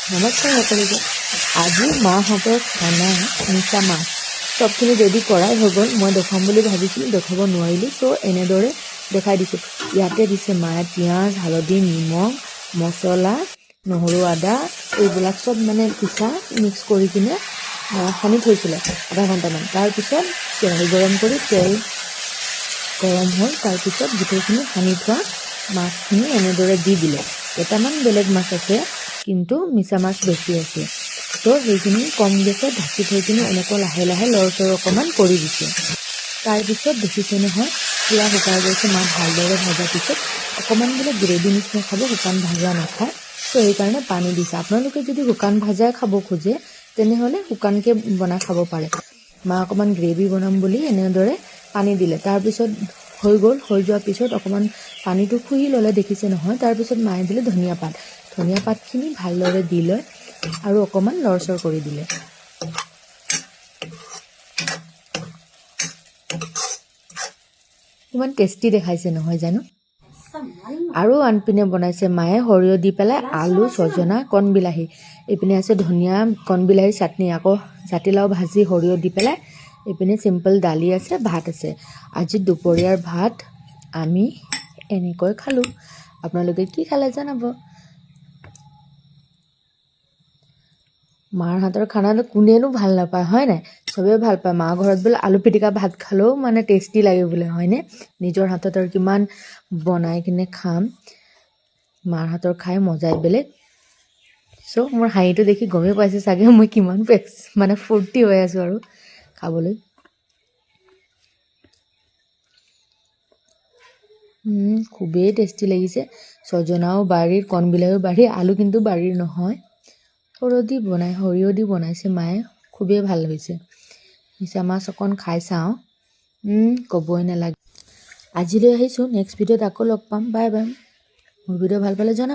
নমস্কাৰ সকলোকে। আজি মাহঁতৰ খানা মিছা মাছ চবখিনি ৰেডি কৰাই হৈ গ'ল। মই দেখাম বুলি ভাবিছিলোঁ, দেখাব নোৱাৰিলোঁ, চ' এনেদৰে দেখাই দিছোঁ। ইয়াতে দিছে মায়ে পিঁয়াজ, হালধি, নিমখ, মছলা, নহৰু, আদা এইবিলাক চব মানে পিঠা মিক্স কৰি কিনে সানি থৈছিলে আধা ঘণ্টামান। তাৰপিছত কেৰাহী গৰম কৰি তেল গৰম হ'ল, তাৰপিছত গোটেইখিনি সানি থোৱা মাছখিনি এনেদৰে দি দিলে। কেইটামান বেলেগ মাছ আছে, কিন্তু মিছা মাছ বেছি আছে, তো সেইখিনি কম গেছত ঢাকি থৈ কিনে এনেকুৱা লাহে লাহে লৰচৰ অকণমান কৰি দিছে। তাৰপিছত দেখিছে নহয় পুৰা শুকাই গৈছে। মাছ ভালদৰে ভজাৰ পিছত অকণমান বোলে গ্ৰেভি নিচিনা খাব, শুকান ভাজা নাখায়, তো সেইকাৰণে পানী দিছে। আপোনালোকে যদি শুকান ভাজাই খাব খোজে তেনেহ'লে শুকানকৈ বনাই খাব পাৰে। মা অকণমান গ্ৰেভি বনাম বুলি এনেদৰে পানী দিলে। তাৰপিছত হৈ গ'ল। হৈ যোৱাৰ পিছত অকণমান পানীটো শুহি ল'লে, দেখিছে নহয়। তাৰপিছত মায়ে দিলে ধনিয়া পাত। ধনিয়া পাতখিনি ভালদৰে দি লৈ আৰু অকণমান লৰচৰ কৰি দিলে। ইমান টেষ্টি দেখাইছে নহয় জানো। আৰু আনপিনে বনাইছে মায়ে সৰিয়হ দি পেলাই আলু, ছজনা, কণ বিলাহী। এইপিনে আছে ধনিয়া, কণ বিলাহী চাটনি, আকৌ জাতিলাও ভাজি সৰিয়হ দি পেলাই। এইপিনে চিম্পল দালি আছে, ভাত আছে। আজি দুপৰীয়াৰ ভাত আমি এনেকৈ খালোঁ। আপোনালোকে কি খালে জনাব। মাৰ হাতৰ খানাটো কোনেনো ভাল নাপায়, হয় নাই? চবেই ভাল পায়। মাৰ ঘৰত বোলে আলু পিটিকা ভাত খালেও মানে টেষ্টি লাগে বোলে, হয়নে? নিজৰ হাতত আৰু কিমান বনাই কিনে খাম। মাৰ হাতৰ খাই মজাই বেলেগ। চ' মোৰ হাঁহিটো দেখি গমেই পাইছে চাগে মই কিমান মানে ফূৰ্তি হৈ আছোঁ আৰু খাবলৈ। খুবেই টেষ্টি লাগিছে। ছজনাও বাৰীৰ, কণ বিলাহীও বাৰীৰ, আলু কিন্তু বাৰীৰ নহয়, সৰিয়হ দি বনাইছে মায়ে। খুবেই ভাল হৈছে। মিছা মাছ অকণ খাই চাওঁ, ক'বই নালাগে। আজিলৈ আহিছোঁ, নেক্সট ভিডিঅ'ত আকৌ লগ পাম। Bye bye. মোৰ ভিডিঅ' ভাল পালে জনাব।